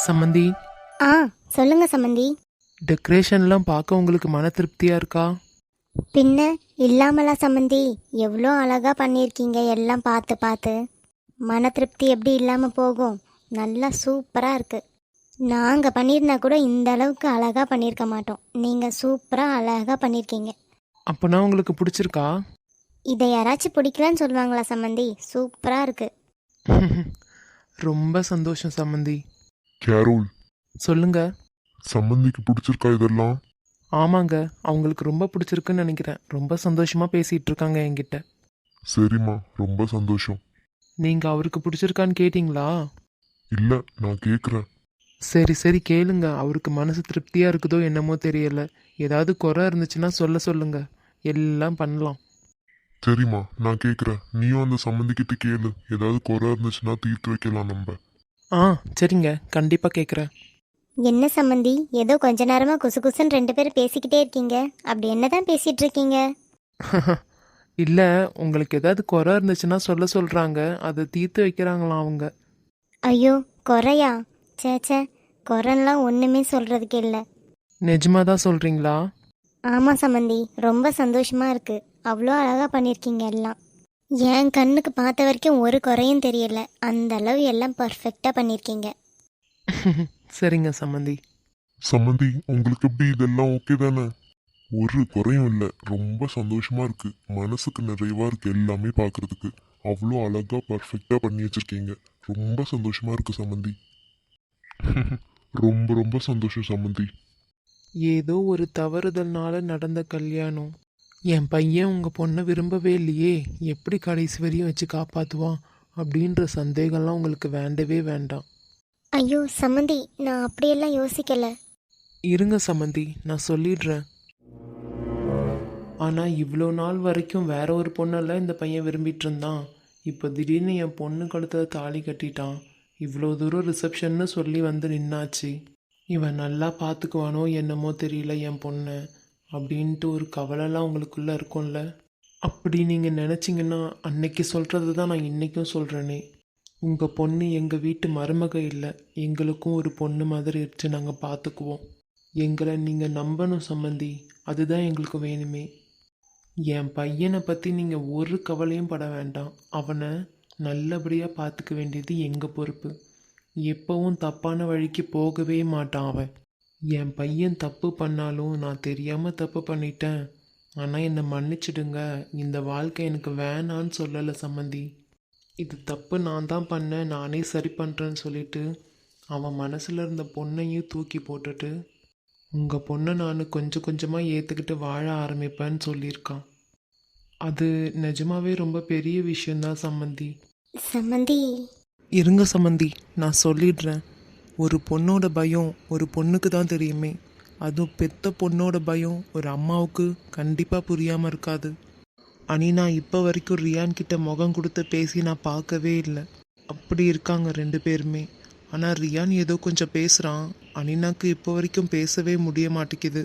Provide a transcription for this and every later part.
சம்மந்தி, ஆ சொல்லுங்க சம்மந்தி. டெக்கரேஷன்லாம் பார்க்க உங்களுக்கு மன திருப்தியா இருக்கா? பின்ன இல்லாமலா சம்மந்தி? எவ்வளோ அழகா பண்ணியிருக்கீங்க எல்லாம் பார்த்து பார்த்து. மன திருப்தி எப்படி இல்லாமல் போகும்? நல்லா சூப்பராக இருக்கு. நாங்கள் பண்ணியிருந்தா கூட இந்த அளவுக்கு அழகாக பண்ணியிருக்க மாட்டோம். நீங்கள் சூப்பராக அழகாக பண்ணியிருக்கீங்க. அப்போனா உங்களுக்கு பிடிச்சிருக்கா? இதை யாராச்சும் பிடிக்கலன்னு சொல்லுவாங்களா சம்மந்தி? சூப்பராக இருக்கு. ரொம்ப சந்தோஷம் சம்மந்தி. கேரோல், சொல்லுங்க. சம்மந்திக்கு பிடிச்சிருக்கா இதெல்லாம்? ஆமாங்க, அவங்களுக்கு ரொம்ப பிடிச்சிருக்குன்னு நினைக்கிறேன். ரொம்ப சந்தோஷமா பேசிட்டு இருக்காங்க என்கிட்ட. சரிம்மா, ரொம்ப சந்தோஷம். நீங்க அவருக்கு பிடிச்சிருக்கான்னு கேட்டிங்களா? இல்ல, நான் கேக்குறேன். சரி சரி, கேளுங்க. அவருக்கு மனசு திருப்தியா இருக்குதோ என்னமோ தெரியல. ஏதாவது குறை இருந்துச்சுன்னா சொல்லுங்க. எல்லாம் பண்ணலாம். சரிம்மா, நான் கேக்குறேன். நீயும் அந்த சம்மந்திக்கிட்ட கேளு. ஏதாவது குறை இருந்துச்சுன்னா தீர்த்து வைக்கலாம் நம்ம. ஆ சரிங்க, கண்டிப்பா கேட்குறேன். என்ன சம்மந்தி, ஏதோ கொஞ்ச நேரமாக குசு குசுன்னு ரெண்டு பேரும் பேசிக்கிட்டே இருக்கீங்க. அப்படி என்ன தான் பேசிகிட்டு இருக்கீங்க? இல்லை, உங்களுக்கு ஏதாவது குறை இருந்துச்சுன்னா சொல்கிறாங்க. அதை தீர்த்து வைக்கிறாங்களாம் அவங்க. ஐயோ, குறையா? சேச்சே, குறைலாம் ஒன்றுமே சொல்கிறதுக்கு இல்லை. நிஜமா தான் சொல்கிறீங்களா? ஆமாம் சம்மந்தி, ரொம்ப சந்தோஷமாக இருக்குது. அவ்வளோ அழகாக பண்ணியிருக்கீங்க எல்லாம். என் கண்ணுக்கு பார்த்த வரைக்கும் ஒரு குறையும் தெரியல. அந்த அளவு எல்லாம் பர்ஃபெக்டாக பண்ணியிருக்கீங்க. சரிங்க சம்மந்தி. சம்மந்தி, உங்களுக்கு எப்படி இதெல்லாம் ஓகே தானே? ஒரு குறையும் இல்லை. ரொம்ப சந்தோஷமா இருக்கு. மனசுக்கு நிறைவா இருக்கு எல்லாமே பார்க்கறதுக்கு. அவ்வளோ அழகா பர்ஃபெக்டா பண்ணி வச்சிருக்கீங்க. ரொம்ப சந்தோஷமா இருக்கு சம்மந்தி. ரொம்ப ரொம்ப சந்தோஷம் சம்மந்தி. ஏதோ ஒரு தவறுதல்னால நடந்த கல்யாணம். என் பையன் உங்கள் பொண்ணை விரும்பவே இல்லையே, எப்படி கடைசி வரையும் வச்சு காப்பாற்றுவான் அப்படின்ற சந்தேகம்லாம் உங்களுக்கு வேண்டவே வேண்டாம். ஐயோ சம்மந்தி, நான் அப்படியெல்லாம் யோசிக்கலை. இருங்க சம்மந்தி, நான் சொல்லிடுறேன். ஆனால் இவ்வளோ நாள் வரைக்கும் வேற ஒரு பொண்ணெல்லாம் இந்த பையன் விரும்பிட்டு இருந்தான். இப்போ திடீர்னு என் பொண்ணு கழுத்தில் தாலி கட்டிட்டான். இவ்வளோ தூரம் ரிசப்ஷன்னு சொல்லி வந்து நின்னாச்சு. இவன் நல்லா பார்த்துக்குவானோ என்னமோ தெரியல என் பொண்ணை அப்படின்ட்டு ஒரு கவலைலாம் உங்களுக்குள்ளே இருக்கும்ல. அப்படி நீங்கள் நினச்சிங்கன்னா அன்னைக்கு சொல்கிறது தான் நான் இன்றைக்கும் சொல்கிறேனே. உங்கள் பொண்ணு எங்கள் வீட்டு மருமக இல்லை, எங்களுக்கும் ஒரு பொண்ணு மாதிரி இருந்துச்சு. நாங்கள் பார்த்துக்குவோம். எங்களை நீங்கள் நம்பணும் சம்மந்தி, அதுதான் எங்களுக்கு வேணுமே. என் பையனை பற்றி நீங்கள் ஒரு கவலையும் பட வேண்டாம். அவனை நல்லபடியாக பார்த்துக்க வேண்டியது எங்கள் பொறுப்பு. எப்பவும் தப்பான வழிக்கு போகவே மாட்டான் அவன். என் பையன் தப்பு பண்ணாலும் நான் தெரியாமல் தப்பு பண்ணிட்டேன், ஆனால் என்னை மன்னிச்சிடுங்க, இந்த வாழ்க்கை எனக்கு வேணான்னு சொல்லலை சம்மந்தி. இது தப்பு, நான் தான் பண்ணேன், நானே சரி பண்ணுறேன்னு சொல்லிட்டு அவன் மனசில் இருந்த பொண்ணையும் தூக்கி போட்டுட்டு உங்கள் பொண்ணை நான் கொஞ்சம் கொஞ்சமாக ஏற்றுக்கிட்டு வாழ ஆரம்பிப்பேன்னு சொல்லியிருக்கான். அது நிஜமாவே ரொம்ப பெரிய விஷயந்தான் சம்மந்தி. சம்மந்தி, இருங்க சம்மந்தி, நான் சொல்லிடுறேன். ஒரு பொண்ணோட பயம் ஒரு பொண்ணுக்கு தான் தெரியுமே. அதுவும் பெத்த பொண்ணோட பயம் ஒரு அம்மாவுக்கு கண்டிப்பாக புரியாமல் இருக்காது. அனினா இப்போ வரைக்கும் ரியான் கிட்ட முகம் கொடுத்து பேசி நான் பார்க்கவே இல்லை. அப்படி இருக்காங்க ரெண்டு பேருமே. ஆனால் ரியான் ஏதோ கொஞ்சம் பேசுகிறான். அனினாக்கு இப்போ வரைக்கும் பேசவே முடிய மாட்டேங்குது.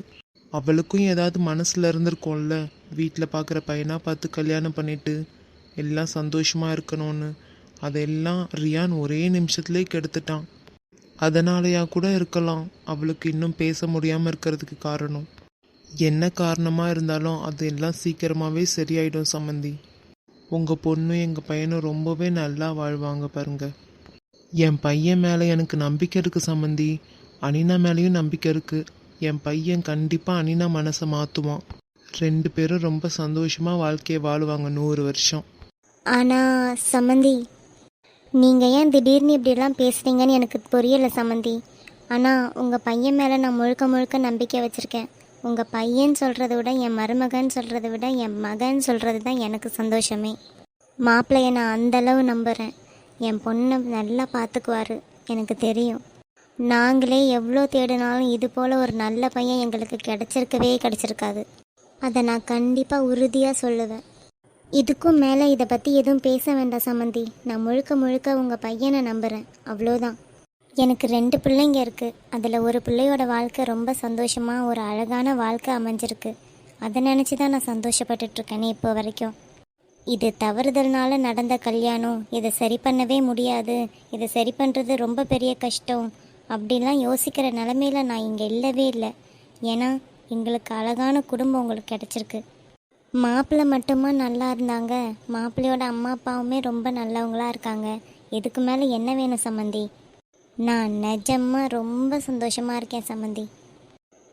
அவளுக்கும் ஏதாவது மனசில் இருந்திருக்கோம்ல, வீட்டில் பார்க்குற பையனாக பார்த்து கல்யாணம் பண்ணிட்டு எல்லாம் சந்தோஷமாக இருக்கணும்னு. அதெல்லாம் ரியான் ஒரே நிமிஷத்துலேயே கெடுத்துட்டான். அதனாலயா கூட இருக்கலாம் அவளுக்கு இன்னும் பேச முடியாமல் இருக்கிறதுக்கு காரணம். என்ன காரணமாக இருந்தாலும் அது எல்லாம் சீக்கிரமாகவே சரியாயிடும் சம்மந்தி. உங்கள் பொண்ணும் எங்கள் பையனும் ரொம்பவே நல்லா வாழ்வாங்க பாருங்க. என் பையன் மேலே எனக்கு நம்பிக்கை இருக்குது சம்மந்தி. அனினா மேலேயும் நம்பிக்கை இருக்குது. என் பையன் கண்டிப்பாக அனினா மனசை மாற்றுவான். ரெண்டு பேரும் ரொம்ப சந்தோஷமாக வாழ்க்கையை வாழுவாங்க 100 வருஷம். ஆனால் சம்மந்தி, நீங்கள் ஏன் திடீர்னு இப்படிலாம் பேசுகிறீங்கன்னு எனக்கு புரியலை சம்மந்தி. ஆனால் உங்கள் பையன் மேலே நான் முழுக்க முழுக்க நம்பிக்கை வச்சுருக்கேன். உங்கள் பையன் சொல்கிறத விட என் மருமகன் சொல்கிறத விட என் மகன் சொல்கிறது தான் எனக்கு சந்தோஷமே. மாப்பிள்ளையை நான் அந்தளவு நம்புகிறேன். என் பொண்ணை நல்லா பார்த்துக்குவார், எனக்கு தெரியும். நாங்களே எவ்வளோ தேடினாலும் இது போல் ஒரு நல்ல பையன் எங்களுக்கு கிடச்சிருக்காது. அதை நான் கண்டிப்பாக உறுதியாக சொல்லுவேன். இதுக்கும் மேலே இதை பற்றி எதுவும் பேச வேண்டாம் சம்மந்தி. நான் முழுக்க முழுக்க உங்கள் பையனை நம்புகிறேன், அவ்வளோதான். எனக்கு 2 பிள்ளைங்க இருக்குது. அதில் ஒரு பிள்ளையோட வாழ்க்கை ரொம்ப சந்தோஷமாக ஒரு அழகான வாழ்க்கை அமைஞ்சிருக்கு. அதை நினச்சி தான் நான் சந்தோஷப்பட்டுட்ருக்கேனே இப்போ வரைக்கும். இது தவறுதல்னால நடந்த கல்யாணம், இதை சரி பண்ணவே முடியாது, இதை சரி பண்ணுறது ரொம்ப பெரிய கஷ்டம் அப்படிலாம் யோசிக்கிற நிலமையில நான் இங்கே இல்லவே இல்லை. ஏன்னா எங்களுக்கு அழகான குடும்பம் உங்களுக்கு கிடச்சிருக்கு. மாப்பிள்ளை மட்டுமா நல்லா இருந்தாங்க, மாப்பிள்ளையோட அம்மா அப்பாவுமே ரொம்ப நல்லவங்களா இருக்காங்க. இதுக்கு மேலே என்ன வேணும் சம்மந்தி? நான் நிஜமாக ரொம்ப சந்தோஷமாக இருக்கேன் சம்மந்தி.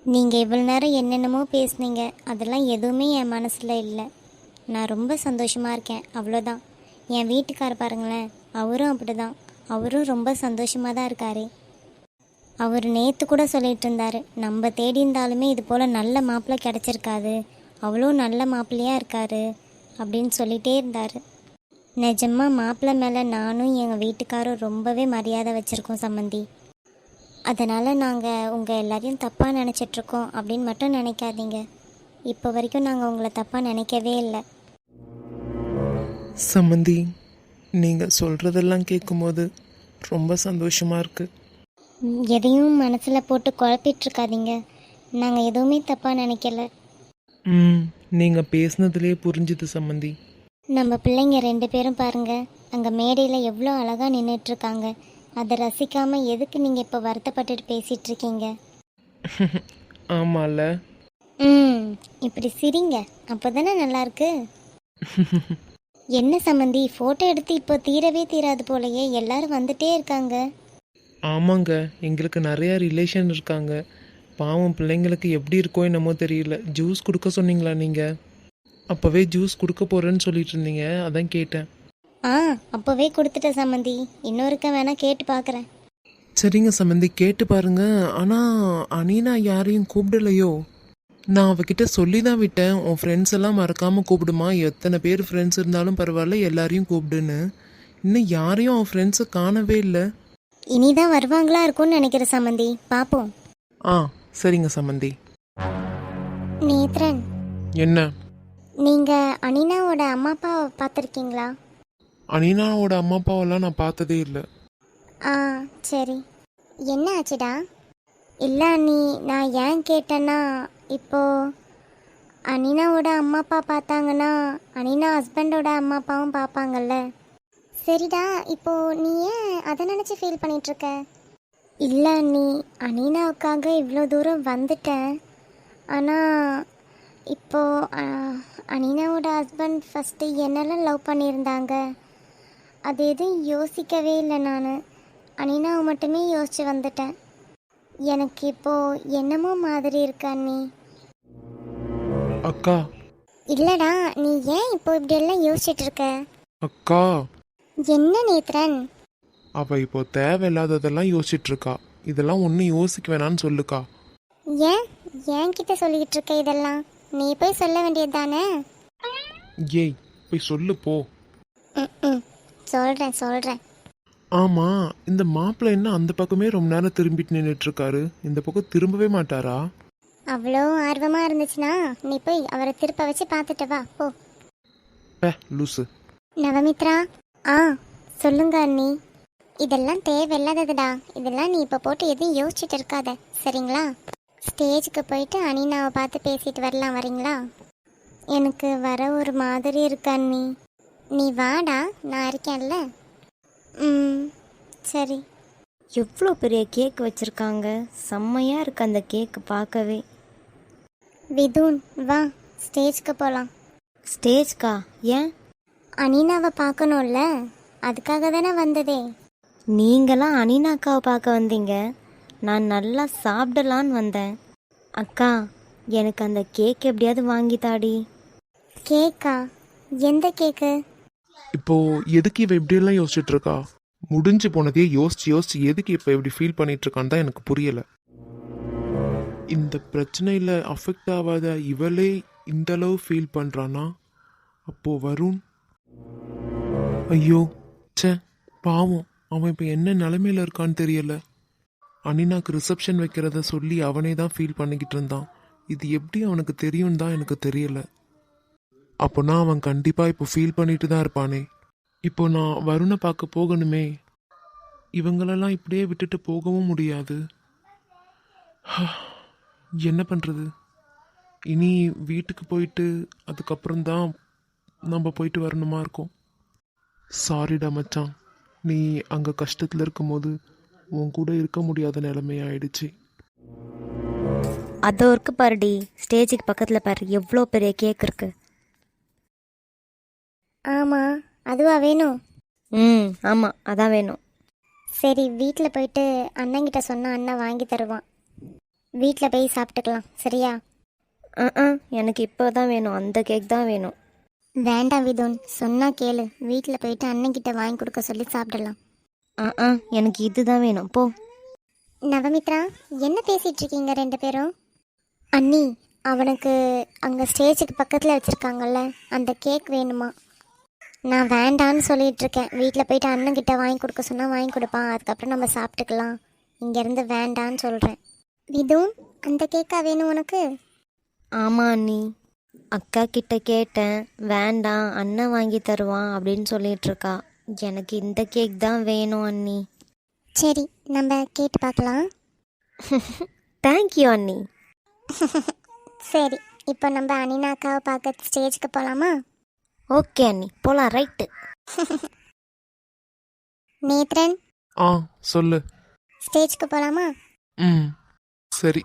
நீங்கள் இவ்வளோ நேரம் என்னென்னமோ பேசுனீங்க, அதெல்லாம் எதுவுமே என் மனசில் இல்லை. நான் ரொம்ப சந்தோஷமாக இருக்கேன், அவ்வளோதான். என் வீட்டுக்கார் பாருங்களேன், அவரும் அப்படி தான். அவரும் ரொம்ப சந்தோஷமாக தான் இருக்கார். அவர் நேற்று கூட சொல்லிகிட்டு இருந்தார், நம்ம தேடி இருந்தாலுமே இது போல் நல்ல மாப்பிள்ளை கிடச்சிருக்காது, அவ்வளோ நல்ல மாப்பிள்ளையாக இருக்கார் அப்படின்னு சொல்லிகிட்டே இருந்தார். நிஜமாக மாப்பிள்ளை மேலே நானும் எங்கள் வீட்டுக்காரும் ரொம்பவே மரியாதை வச்சுருக்கோம் சம்மந்தி. அதனால் நாங்கள் உங்கள் எல்லாரையும் தப்பாக நினச்சிட்ருக்கோம் அப்படின்னு மட்டும் நினைக்காதீங்க. இப்போ வரைக்கும் நாங்கள் உங்களை தப்பாக நினைக்கவே இல்லை. சம்மந்தி, நீங்கள் சொல்கிறதெல்லாம் கேட்கும்போது ரொம்ப சந்தோஷமாக இருக்குது. எதையும் மனசில் போட்டு குழப்பிட்டுருக்காதீங்க. நாங்கள் எதுவுமே தப்பாக நினைக்கல. நீங்கள் பேசுனதுலேயே புரிஞ்சுது சம்மந்தி. நம்ம பிள்ளைங்க 2 பேரும் பாருங்க, அங்கே மேடையில் எவ்வளோ அழகாக நின்றுட்டுருக்காங்க. அதை ரசிக்காமல் எதுக்கு நீங்கள் இப்போ வருத்தப்பட்டுட்டு பேசிகிட்டு இருக்கீங்க? ஆமாம்ல. இப்படி சிரிங்க, அப்போ தானே நல்லாயிருக்கு. என்ன சம்மந்தி, ஃபோட்டோ எடுத்து இப்போ தீரவே தீராது போலையே, எல்லாரும் வந்துட்டே இருக்காங்க. ஆமாங்க, எங்களுக்கு நிறையா ரிலேஷன் இருக்காங்க. பாவம் பிள்ளைங்களுக்கு எப்படி இருக்கோ என்னமோ தெரியல. ஜூஸ் கொடுக்க சொன்னீங்களா நீங்கள்? அப்போவே ஜூஸ் கொடுக்க போகிறேன்னு சொல்லிட்டு இருந்தீங்க, அதான் கேட்டேன். அப்போவே கொடுத்துட்ட சம்மந்தி, இன்னொருக்க வேணா கேட்டு பார்க்குறேன். சரிங்க சம்மந்தி, கேட்டு பாருங்க. ஆனால் அனீனா யாரையும் கூப்பிடலையோ? நான் அவகிட்ட சொல்லி தான் விட்டேன், உன் ஃப்ரெண்ட்ஸ் எல்லாம் மறக்காமல் கூப்பிடுமா, எத்தனை பேர் ஃப்ரெண்ட்ஸ் இருந்தாலும் பரவாயில்ல எல்லாரையும் கூப்பிடுன்னு. இன்னும் யாரையும் அவன் ஃப்ரெண்ட்ஸை காணவே இல்லை. இனிதான் வருவாங்களா இருக்கும்னு நினைக்கிற சம்மந்தி, பார்ப்போம். சரிங்க சம்மந்தி. நேத்ரன், என்ன? நீங்கள் அனினாவோட அம்மா அப்பாவை பார்த்துருக்கீங்களா? அனீனாவோட அம்மா அப்பாவெல்லாம் நான் பார்த்ததே இல்லை. சரி. என்ன ஆச்சுடா? இல்லை அண்ணி, நான் ஏன் கேட்டேன்னா, இப்போது அனினாவோட அம்மா அப்பா பார்த்தாங்கன்னா அனினா ஹஸ்பண்டோட அம்மா அப்பாவும் பார்ப்பாங்கல்ல. சரிடா, இப்போது நீ ஏன் அதை நினச்சி ஃபீல் பண்ணிகிட்ருக்க? இல்லை அண்ணி, அனினாவுக்காக இவ்வளோ தூரம் வந்துட்டேன். ஆனால் இப்போது அனினாவோட ஹஸ்பண்ட் ஃபஸ்ட்டு என்னெல்லாம் லவ் பண்ணியிருந்தாங்க, அது எதுவும் யோசிக்கவே இல்லை. நான் அனினாவை மட்டுமே யோசித்து வந்துட்டேன். எனக்கு இப்போது என்னமோ மாதிரி இருக்கு அண்ணி. அக்கா. இல்லைடா, நீ ஏன் இப்போ இப்படியெல்லாம் யோசிச்சுட்டு இருக்க? அக்கா. என்ன நேத்ரன்? அவள் இப்போ தேவையில்லாததெல்லாம் யோசிச்சுட்டு இருக்கா. இதெல்லாம் ஒன்றும் யோசிக்க வேணான்னு சொல்லுக்கா. ஏன் கிட்ட சொல்லிக்கிட்டு இருக்க இதெல்லாம்? நீ போய் சொல்ல வேண்டியது தானே? ஏய், போய் சொல்லு போ. சொல்கிறேன். ஆமாம், இந்த மாப்பிள்ளை என்ன அந்த பக்கமே ரொம்ப நேரம் திரும்பிட்டு நின்றுட்டுருக்காரு, இந்த பக்கம் திரும்பவே மாட்டாரா? அவ்வளோ ஆர்வமாக இருந்துச்சுன்னா நீ போய் அவரை திருப்ப வச்சு பார்த்துட்டு வா, போ. லூசு. நவமித்ரா. சொல்லுங்க அண்ணி. இதெல்லாம் தேவையில்லாததுடா. இதெல்லாம் நீ இப்போ போட்டு எதுவும் யோசிச்சுட்டு இருக்காத, சரிங்களா? ஸ்டேஜுக்கு போயிட்டு அனினாவை பார்த்து பேசிட்டு வரலாம், வரீங்களா? எனக்கு வர ஒரு மாதிரி இருக்கு அண்ணி. நீ வாடா, நான் இருக்கேன்ல. சரி. எவ்வளோ பெரிய கேக் வச்சுருக்காங்க, செம்மையாக இருக்கு அந்த கேக்கு பார்க்கவே. விதுன், வா ஸ்டேஜ்க்கு போகலாம். ஸ்டேஜ்க்கா? ஏன்? அனினாவை பார்க்கணும்ல, அதுக்காக தானே வந்ததே. நீங்களாம் அனினாக்காவை பார்க்க வந்தீங்க, நான் நல்லா சாப்பிடலான்னு வந்தேன். அக்கா, எனக்கு அந்த கேக் எப்படியாவது வாங்கி தாடி. கேக்கா? எந்த கேக்கு? இப்போ எதுக்கு இவ இப்படியெல்லாம் யோசிச்சுட்டு இருக்கா? முடிஞ்சு போனதையே யோசிச்சு எதுக்கு இப்போ இப்படி ஃபீல் பண்ணிட்டு இருக்கான்னு தான் எனக்கு புரியலை. இந்த பிரச்சனையில் அஃபெக்ட் ஆகாத இவளே இந்த அளவு ஃபீல் பண்ணுறானா, அப்போ வருண்? ஐயோ ச்சே, பாவம், அவன் இப்போ என்ன நிலைமையில இருக்கான்னு தெரியல. அனினாக்கு ரிசப்ஷன் வைக்கிறத சொல்லி அவனே தான் ஃபீல் பண்ணிக்கிட்டு இருந்தான். இது எப்படி அவனுக்கு தெரியும் தான் எனக்கு தெரியல. அப்போனா அவன் கண்டிப்பாக இப்போ ஃபீல் பண்ணிட்டு தான் இருப்பானே. இப்போ நான் வருணை பார்க்க போகணுமே, இவங்களெல்லாம் இப்படியே விட்டுட்டு போகவும் முடியாது. என்ன பண்ணுறது? இனி வீட்டுக்கு போயிட்டு அதுக்கப்புறம் தான் நம்ம போயிட்டு வரணுமா இருக்கும். சாரிடா மச்சான், நீ அங்கே கஷ்டத்தில் இருக்கும்போது உன் கூட இருக்க முடியாத நிலைமையாயிடுச்சு. அதோ இருக்கு பாருடி, ஸ்டேஜுக்கு பக்கத்தில் பாரு, எவ்வளோ பெரிய கேக் இருக்கு. ஆமாம், அதுவா வேணும்? ஆமாம், அதான் வேணும். சரி, வீட்டில் போயிட்டு அண்ணங்கிட்ட சொன்னால் அண்ணன் வாங்கி தருவான். வீட்டில் போய் சாப்பிட்டுக்கலாம், சரியா? எனக்கு இப்போ தான் வேணும், அந்த கேக் தான் வேணும். வேண்டாம் விதோன், சொன்னா கேளு. வீட்டில் போயிட்டு அண்ணன்கிட்ட வாங்கி கொடுக்க சொல்லி சாப்பிடலாம். எனக்கு இதுதான் வேணும், போ. நவமித்ரா, என்ன பேசிட்டு இருக்கீங்க ரெண்டு பேரும்? அண்ணி, அவனுக்கு அங்கே ஸ்டேஜுக்கு பக்கத்தில் வச்சுருக்காங்கல்ல, அந்த கேக் வேணுமா? நான் வேண்டான்னு சொல்லிட்டு இருக்கேன். வீட்டில் போயிட்டு அண்ணன்கிட்ட வாங்கி கொடுக்க சொன்னால் வாங்கி கொடுப்பான், அதுக்கப்புறம் நம்ம சாப்பிட்டுக்கலாம். இங்கேருந்து வேண்டான்னு சொல்கிறேன். விதோன், அந்த கேக்கா வேணும் உனக்கு? ஆமாம் அண்ணி, அக்கா கிட்ட கேட்டேன், வேண்டாம் அண்ணன் வாங்கி தருவான் அப்படின்னு சொல்லிட்டு இருக்கா. எனக்கு இந்த கேக் தான் வேணும் அண்ணி. சரி, நம்ம கேட்டு பார்க்கலாம். தேங்க்யூ அண்ணி. சரி, இப்போ நம்ம அனினா அக்காவை பார்க்க ஸ்டேஜுக்கு போகலாமா? ஓகே அண்ணி, போலாம். ரைட்டு. நேத்ரன், சொல்லு. ஸ்டேஜுக்கு போகலாமா? சரி.